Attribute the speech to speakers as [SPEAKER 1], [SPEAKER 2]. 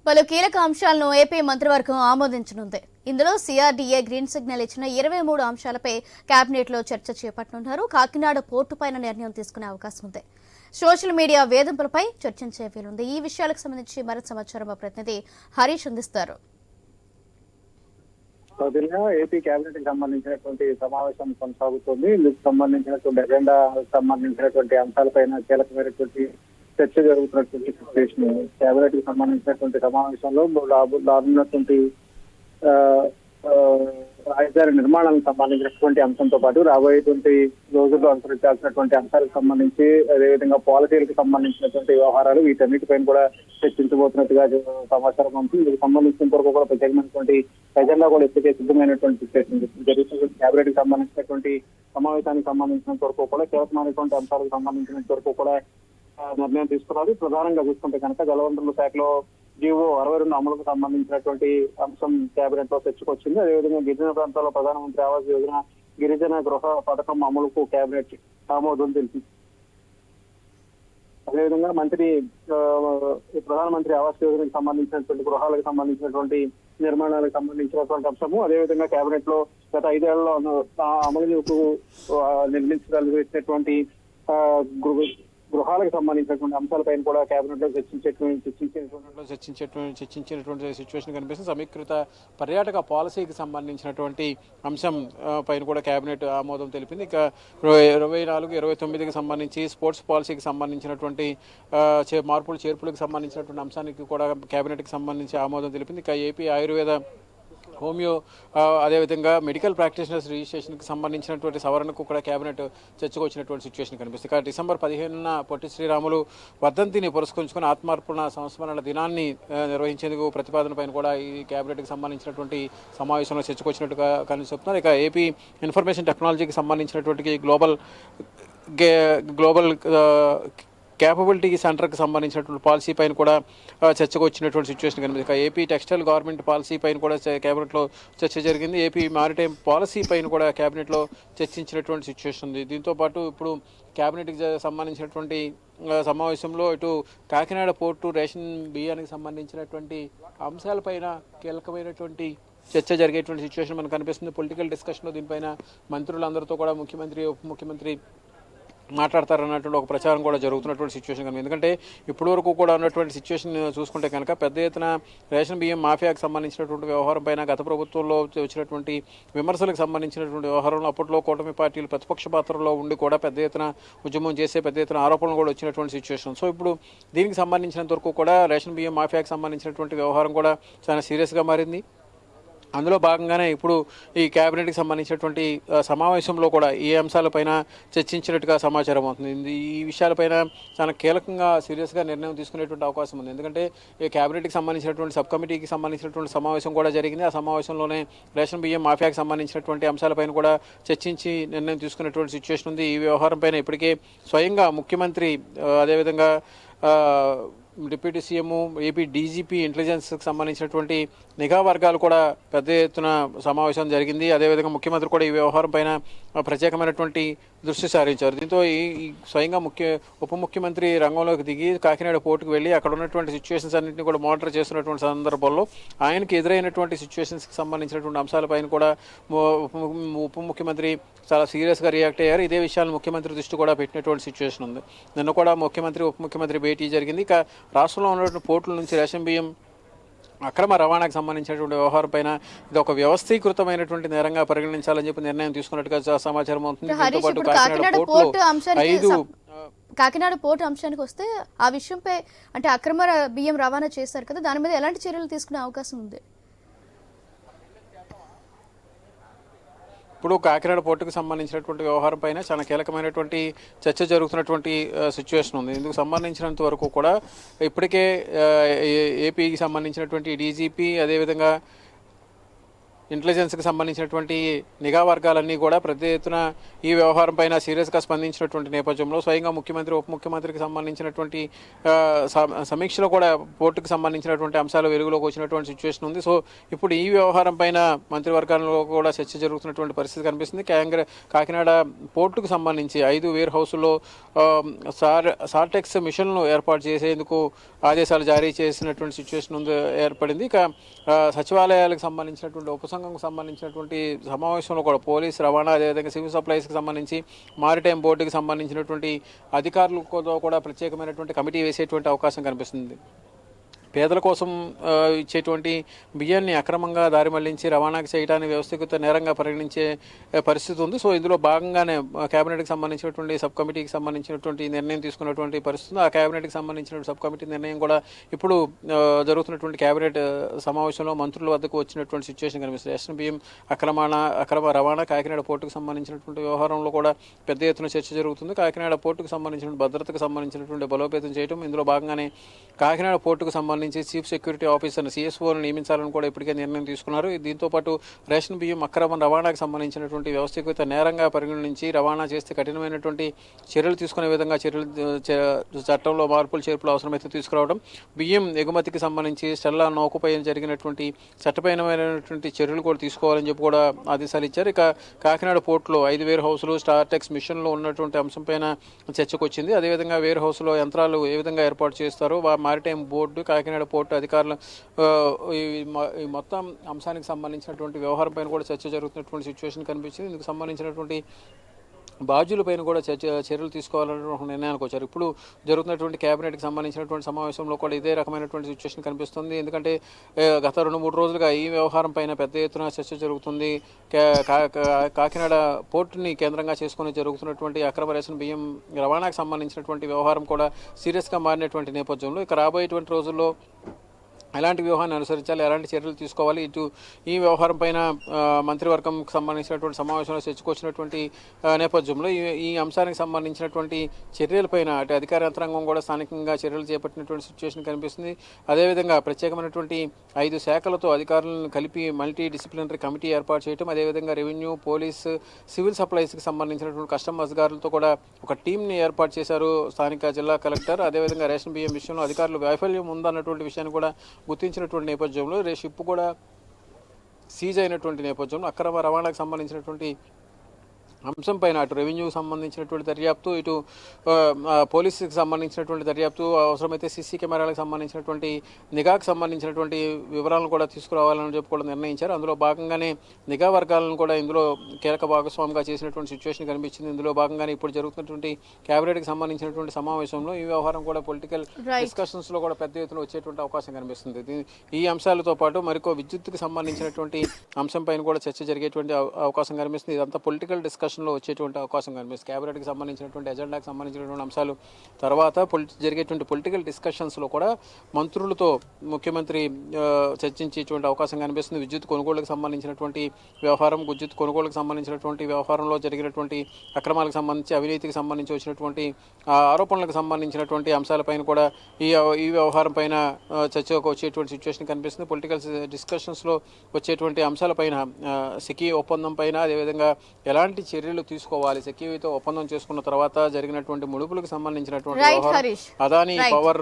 [SPEAKER 1] పలు కీలక అంశాలను ఏపీ మంత్రివర్గం ఆమోదించనుంది. ఇందులో సిఆర్డీఏ గ్రీన్ సిగ్నల్ ఇచ్చిన 23 అంశాలపై కేబినెట్ లో చర్చ చేపట్టనున్నారు. కాకినాడ పోర్టుపైన నిర్ణయం తీసుకునే అవకాశం ఉంది. సోషల్ మీడియా వేధింపులపై చర్చించే వీలుంది. ఈ విషయాలకు సంబంధించి మరింత సమాచారం మా ప్రతినిధి హరీష్ అందిస్తారు.
[SPEAKER 2] ఏపీ కేబినెట్ కి సంబంధించినటువంటి సమావేశం కొనసాగుతుంది. ఇందుకు సంబంధించినటువంటి ఎజెండా సంబంధించినటువంటి అంశాలపైన కీలకమైనటువంటి చర్చ జరుగుతున్నటువంటి సిచ్యువేషన్. కేబినెట్ కి సంబంధించినటువంటి సమావేశంలో రానున్నటువంటి రాజధాని నిర్మాణానికి సంబంధించినటువంటి అంశంతో పాటు రాబోయేటువంటి రోజుల్లో అనుసరించాల్సినటువంటి అంశాలకు సంబంధించి, అదేవిధంగా పాలసీలకు సంబంధించినటువంటి వ్యవహారాలు, వీటన్నిటిపైన కూడా చర్చించబోతున్నట్టుగా సమాచారం ఉంది. ఇందుకు సంబంధించిన వరకు కూడా ప్రత్యేకమైనటువంటి ఎజెండా కూడా ఇప్పటికే సిద్ధమైనటువంటి సిచ్యువేషన్. జరుగుతున్నటువంటి కేబినెట్ కి సంబంధించినటువంటి సమావేశానికి సంబంధించినంత వరకు కూడా కీలకమైనటువంటి అంశాలకు సంబంధించినంత వరకు కూడా నిర్ణయం తీసుకున్నారు. ప్రధానంగా చూసుకుంటే కనుక జలవనరుల శాఖలో జీవో 62 అమలుకు సంబంధించినటువంటి అంశం కేబినెట్ లో చర్చకొచ్చింది. అదేవిధంగా గిరిజన ప్రాంతాల్లో ప్రధానమంత్రి ఆవాస్ యోజన, గిరిజన గృహ పథకం అమలుకు కేబినెట్ ఆమోదం తెలిపింది. అదేవిధంగా ప్రధానమంత్రి ఆవాస్ యోజనకు సంబంధించినటువంటి గృహాలకు సంబంధించినటువంటి నిర్మాణాలకు సంబంధించినటువంటి అంశము, అదేవిధంగా కేబినెట్ లో గత 5 ఏళ్లలో అమలుకు నిర్మించగలిగినటువంటి గృహాలకు సంబంధించినటువంటి అంశాలపైన కూడా కేబినెట్ లో చర్చించినటువంటి సిచ్యువేషన్ కనిపిస్తుంది. సమీకృత పర్యాటక పాలసీకి సంబంధించినటువంటి అంశం పైన కూడా కేబినెట్ ఆమోదం తెలిపింది. ఇక 24-29కి సంబంధించి స్పోర్ట్స్ పాలసీకి సంబంధించినటువంటి మార్పులు చేర్పులకు సంబంధించినటువంటి అంశానికి కూడా కేబినెట్ కి సంబంధించి ఆమోదం తెలిపింది. ఇక ఏపీ ఆయుర్వేద, హోమియో, అదేవిధంగా మెడికల్ ప్రాక్టీషనర్స్ రిజిస్ట్రేషన్కి సంబంధించినటువంటి సవరణకు కూడా కేబినెట్ చర్చకు వచ్చినటువంటి సిచ్యువేషన్ కనిపిస్తుంది. ఇక డిసెంబర్ 15న పొట్టి శ్రీరాములు వర్ధంతిని పురస్కరించుకుని ఆత్మార్పణ సంస్మరణ దినాన్ని నిర్వహించేందుకు ప్రతిపాదనపైన కూడా ఈ కేబినెట్కి సంబంధించినటువంటి సమావేశంలో చర్చకు వచ్చినట్టుగా చెప్తున్నారు. ఇక ఏపీ ఇన్ఫర్మేషన్ టెక్నాలజీకి సంబంధించినటువంటి గ్లోబల్ క్యాపబిలిటీ సెంటర్కి సంబంధించినటువంటి పాలసీ పైన కూడా చర్చకు వచ్చినటువంటి సిచ్యువేషన్ కనిపిస్తుంది. ఏపీ టెక్స్టైల్ గవర్నమెంట్ పాలసీ పైన కూడా కేబినెట్లో చర్చ జరిగింది. ఏపీ మారిటైమ్ పాలసీ పైన కూడా కేబినెట్లో చర్చించినటువంటి సిచ్యువేషన్ ఉంది. దీంతోపాటు ఇప్పుడు కేబినెట్కి సంబంధించినటువంటి సమావేశంలో ఇటు కాకినాడ పోర్టు, రేషన్ బియ్యానికి సంబంధించినటువంటి అంశాలపైన కీలకమైనటువంటి చర్చ జరిగేటువంటి సిచ్యువేషన్ మనకు కనిపిస్తుంది. పొలిటికల్ డిస్కషన్లో దీనిపైన మంత్రులందరితో కూడా ముఖ్యమంత్రి, ఉప ముఖ్యమంత్రి మాట్లాడతారన్నటువంటి ఒక ప్రచారం కూడా జరుగుతున్నటువంటి సిచ్యువేషన్ కనుక, ఎందుకంటే ఇప్పటి వరకు కూడా ఉన్నటువంటి సిచ్యువేషన్ చూసుకుంటే కనుక పెద్ద ఎత్తున రేషన్ బియ్యం మాఫియాకి సంబంధించినటువంటి వ్యవహారం పైన గత ప్రభుత్వంలో వచ్చినటువంటి విమర్శలకు సంబంధించినటువంటి వ్యవహారంలో అప్పట్లో కూటమి పార్టీలు ప్రతిపక్ష పాత్రలో ఉండి కూడా పెద్ద ఎత్తున ఉద్యమం చేసే పెద్ద ఎత్తున ఆరోపణలు కూడా వచ్చినటువంటి సిచ్యువేషన్. సో ఇప్పుడు దీనికి సంబంధించినంత వరకు కూడా రేషన్ బియ్యం మాఫియాకి సంబంధించినటువంటి వ్యవహారం కూడా చాలా సీరియస్గా మారింది. అందులో భాగంగానే ఇప్పుడు ఈ కేబినెట్కి సంబంధించినటువంటి సమావేశంలో కూడా ఈ అంశాలపైన చర్చించినట్టుగా సమాచారం అవుతుంది. ఈ విషయాలపైన చాలా కీలకంగా సీరియస్గా నిర్ణయం తీసుకునేటువంటి అవకాశం ఉంది. ఎందుకంటే ఈ కేబినెట్కి సంబంధించినటువంటి సబ్ కమిటీకి సంబంధించినటువంటి సమావేశం కూడా జరిగింది. ఆ సమావేశంలోనే రేషన్ బియ్యం మాఫియాకి సంబంధించినటువంటి అంశాలపైన కూడా చర్చించి నిర్ణయం తీసుకునేటువంటి సిచ్యువేషన్ ఉంది. ఈ వ్యవహారం పైన ఇప్పటికే స్వయంగా ముఖ్యమంత్రి, అదేవిధంగా డిప్యూటీ సీఎం, ఏపీ డీజీపీ, ఇంటెలిజెన్స్కి సంబంధించినటువంటి నిఘా వర్గాలు కూడా పెద్ద ఎత్తున సమావేశం జరిగింది. అదేవిధంగా ముఖ్యమంత్రి కూడా ఈ వ్యవహారం పైన ప్రత్యేకమైనటువంటి దృష్టి సారించారు. దీంతో ఈ స్వయంగా ఉప ముఖ్యమంత్రి రంగంలోకి దిగి కాకినాడ పోర్టుకు వెళ్ళి అక్కడ ఉన్నటువంటి సిచ్యువేషన్స్ అన్నింటినీ కూడా మానిటర్ చేస్తున్నటువంటి సందర్భంలో ఆయనకి ఎదురైనటువంటి సిచ్యువేషన్స్కి సంబంధించినటువంటి అంశాలపైన కూడా ఉప ముఖ్యమంత్రి చాలా సీరియస్గా రియాక్ట్ అయ్యారు. ఇదే విషయాన్ని ముఖ్యమంత్రి దృష్టి కూడా పెట్టినటువంటి సిచ్యువేషన్ ఉంది. నిన్న కూడా ముఖ్యమంత్రి, ఉప ముఖ్యమంత్రి భేటీ జరిగింది. ఇక రాష్ట్రంలో ఉన్నటువంటి పోర్టుల నుంచి రేషన్ బియ్యం అక్రమ రవాణాకు సంబంధించినటువంటి వ్యవహారం పైన ఇది ఒక వ్యవస్థీకృతమైనటువంటి నేరంగా పరిగణించాలని చెప్పి నిర్ణయం తీసుకున్నట్టుగా సమాచారం అవుతుంది.
[SPEAKER 1] కాకినాడ పోర్టు అంశానికి వస్తే ఆ విషయంపై అంటే అక్రమ బియ్యం రవాణా చేశారు కదా, దాని మీద ఎలాంటి చర్యలు తీసుకునే అవకాశం ఉంది?
[SPEAKER 2] ఇప్పుడు కాకినాడ పోర్టుకు సంబంధించినటువంటి వ్యవహారం పైన చాలా కీలకమైనటువంటి చర్చ జరుగుతున్నటువంటి సిచ్యువేషన్ ఉంది. ఇందుకు సంబంధించినంత వరకు కూడా ఇప్పటికే ఏపీకి సంబంధించినటువంటి డీజీపీ, అదేవిధంగా ఇంటెలిజెన్స్కి సంబంధించినటువంటి నిఘా వర్గాలన్నీ కూడా పెద్ద ఎత్తున ఈ వ్యవహారం పైన సీరియస్గా స్పందించినటువంటి నేపథ్యంలో స్వయంగా ముఖ్యమంత్రి ఉప ముఖ్యమంత్రికి సంబంధించినటువంటి సమీక్షలో కూడా పోర్టుకు సంబంధించినటువంటి అంశాలు వెలుగులోకి వచ్చినటువంటి సిచ్యువేషన్ ఉంది. సో ఇప్పుడు ఈ వ్యవహారం పైన మంత్రివర్గాల్లో కూడా చర్చ జరుగుతున్నటువంటి పరిస్థితి కనిపిస్తుంది. కాకినాడ పోర్టుకు సంబంధించి 5 వేర్ హౌస్లో సార్టెక్స్ మిషన్లను ఏర్పాటు చేసేందుకు ఆదేశాలు జారీ చేసినటువంటి సిచ్యువేషన్ ఏర్పడింది. ఇక సచివాలయాలకు సంబంధించినటువంటి ఉపసంఘంకు సంబంధించినటువంటి సమావేశంలో కూడా పోలీస్, రవాణా, అదేవిధంగా సివిల్ సప్లైస్కి సంబంధించి మారిటైమ్ బోర్డుకి సంబంధించినటువంటి అధికారులతో కూడా ప్రత్యేకమైనటువంటి కమిటీ వేసేటువంటి అవకాశం కనిపిస్తుంది. పేదల కోసం ఇచ్చేటువంటి బియ్యాన్ని అక్రమంగా దారి మళ్లించి రవాణాకి చేయడానికి వ్యవస్థీకృత నేరంగా పరిగణించే పరిస్థితి ఉంది. సో ఇందులో భాగంగానే కేబినెట్కి సంబంధించినటువంటి సబ్ కమిటీకి సంబంధించినటువంటి నిర్ణయం తీసుకున్నటువంటి పరిస్థితి ఉంది. ఆ కేబినెట్కి సంబంధించిన సబ్ కమిటీ నిర్ణయం కూడా ఇప్పుడు జరుగుతున్నటువంటి కేబినెట్ సమావేశంలో మంత్రుల వద్దకు వచ్చినటువంటి సిచ్యువేషన్ కనిపిస్తుంది. రేషన్ బియ్యం అక్రమ రవాణా, కాకినాడ పోర్టుకు సంబంధించినటువంటి వ్యవహారంలో కూడా పెద్ద ఎత్తున చర్చ జరుగుతుంది. కాకినాడ పోర్టుకు సంబంధించిన భద్రతకు సంబంధించినటువంటి బలోపేతం చేయడం, ఇందులో భాగంగానే కాకినాడ పోర్టుకు సంబంధించి చీఫ్ సెక్యూరిటీ ఆఫీసర్ని సిఎస్ఓను నియమించాలని కూడా ఇప్పటికే నిర్ణయం తీసుకున్నారు. దీంతోపాటు రేషన్ బియ్యం అక్రమ రవాణాకు సంబంధించినటువంటి వ్యవస్థీకృత నేరంగా పరిగణించి రవాణా చేస్తే కఠినమైనటువంటి చర్యలు తీసుకునే విధంగా చట్టంలో మార్పులు చేర్పులు అవసరమైతే తీసుకురావడం, బియ్యం ఎగుమతికి సంబంధించి స్టెల్లా నౌకపై జరిగినటువంటి చట్టపరమైనటువంటి చర్యలు కూడా తీసుకోవాలని చెప్పి కూడా ఆదేశాలు ఇచ్చారు. ఇక కాకినాడ పోర్టులో 5 వేర్ హౌస్లు స్టార్టెక్స్ మిషన్లో ఉన్నటువంటి అంశంపైన చర్చకు వచ్చింది. అదేవిధంగా వేర్ హౌస్లో యంత్రాలు ఏ విధంగా ఏర్పాటు చేస్తారో మారిటైమ్ బోర్డు, కాకినాడ పోర్టు అధికారులు ఈ మొత్తం అంశానికి సంబంధించినటువంటి వ్యవహారం పైన కూడా చర్చ జరుగుతున్నటువంటి సిచ్యువేషన్ కనిపించింది. ఇందుకు సంబంధించినటువంటి బాధ్యులపైన కూడా చర్యలు తీసుకోవాలనే నిర్ణయానికి వచ్చారు. ఇప్పుడు జరుగుతున్నటువంటి కేబినెట్కి సంబంధించినటువంటి సమావేశంలో కూడా ఇదే రకమైనటువంటి సిచ్యువేషన్ కనిపిస్తుంది. ఎందుకంటే గత 2-3 రోజులుగా ఈ వ్యవహారం పైన పెద్ద ఎత్తున చర్చ జరుగుతుంది. కాకినాడ పోర్టుని కేంద్రంగా చేసుకుని జరుగుతున్నటువంటి అక్రమ రేషన్ బియ్యం రవాణాకు సంబంధించినటువంటి వ్యవహారం కూడా సీరియస్గా మారినటువంటి నేపథ్యంలో ఇక రాబోయేటువంటి రోజుల్లో ఎలాంటి వ్యూహాన్ని అనుసరించాలి, ఎలాంటి చర్యలు తీసుకోవాలి, ఇటు ఈ వ్యవహారం పైన మంత్రివర్గంకి సంబంధించినటువంటి సమావేశంలో చర్చకొచ్చినటువంటి నేపథ్యంలో ఈ అంశానికి సంబంధించినటువంటి చర్యలపైన అటు అధికార యంత్రాంగం కూడా స్థానికంగా చర్యలు చేపట్టినటువంటి సిచ్యువేషన్ కనిపిస్తుంది. అదేవిధంగా ప్రత్యేకమైనటువంటి 5 శాఖలతో అధికారులను కలిపి మల్టీ డిసిప్లినరీ కమిటీ ఏర్పాటు చేయడం, అదేవిధంగా రెవెన్యూ, పోలీస్, సివిల్ సప్లైస్కి సంబంధించినటువంటి కస్టమ్ అధికారులతో కూడా ఒక టీంని ఏర్పాటు చేశారు స్థానిక జిల్లా కలెక్టర్. అదేవిధంగా రేషన్ బియ్యం విషయంలో అధికారులు వైఫల్యం ఉందన్నటువంటి విషయాన్ని కూడా గుర్తించినటువంటి నేపథ్యంలో షిప్ కూడా సీజ్ అయినటువంటి నేపథ్యంలో అక్రమ రవాణాకు సంబంధించినటువంటి అంశం పైన అటు రెవెన్యూకి సంబంధించినటువంటి దర్యాప్తు, ఇటు పోలీసుకి సంబంధించినటువంటి దర్యాప్తు, అవసరమైతే సీసీ కెమెరాలకు సంబంధించినటువంటి నిఘాకు సంబంధించినటువంటి వివరాలను కూడా తీసుకురావాలని చెప్పి కూడా నిర్ణయించారు. అందులో భాగంగానే నిఘా వర్గాలను కూడా ఇందులో కీలక భాగస్వామిగా చేసినటువంటి సిచ్యువేషన్ కనిపించింది. ఇందులో భాగంగానే ఇప్పుడు జరుగుతున్నటువంటి కేబినెట్కి సంబంధించినటువంటి సమావేశంలో ఈ వ్యవహారం కూడా పొలిటికల్ డిస్కషన్స్లో కూడా పెద్ద ఎత్తున వచ్చేటువంటి అవకాశం కనిపిస్తుంది. ఈ అంశాలతో పాటు మరికో విద్యుత్తుకు సంబంధించినటువంటి అంశం పైన కూడా చర్చ జరిగేటువంటి అవకాశం కనిపిస్తుంది. ఇదంతా పొలిటికల్ డిస్కషన్ లో వచ్చేటువంటి అవకాశం కనిపిస్తుంది. కేబినెట్కి సంబంధించినటువంటి ఎజెండాకి సంబంధించినటువంటి అంశాలు తర్వాత జరిగేటువంటి పొలిటికల్ డిస్కషన్స్లో కూడా మంత్రులతో ముఖ్యమంత్రి చర్చించేటువంటి అవకాశం కనిపిస్తుంది. విద్యుత్ కొనుగోలుకు సంబంధించినటువంటి వ్యవహారం, విద్యుత్ కొనుగోలుకు సంబంధించినటువంటి వ్యవహారంలో జరిగినటువంటి అక్రమాలకు సంబంధించి, అవినీతికి సంబంధించి వచ్చినటువంటి ఆరోపణలకు సంబంధించినటువంటి అంశాలపైన కూడా ఈ వ్యవహారం పైన చర్చకు వచ్చేటువంటి సిచ్యువేషన్ కనిపిస్తుంది. పొలిటికల్ డిస్కషన్స్లో వచ్చేటువంటి అంశాలపైన సెకీ ఒప్పందం పైన, అదేవిధంగా ఎలాంటి చర్యలు తీసుకోవాలి, సెక్యూరిటీతో ఒప్పందం చేసుకున్న తర్వాత జరిగినటువంటి ముడుపులకు సంబంధించినటువంటి వ్యవహారం, అదానీ పవర్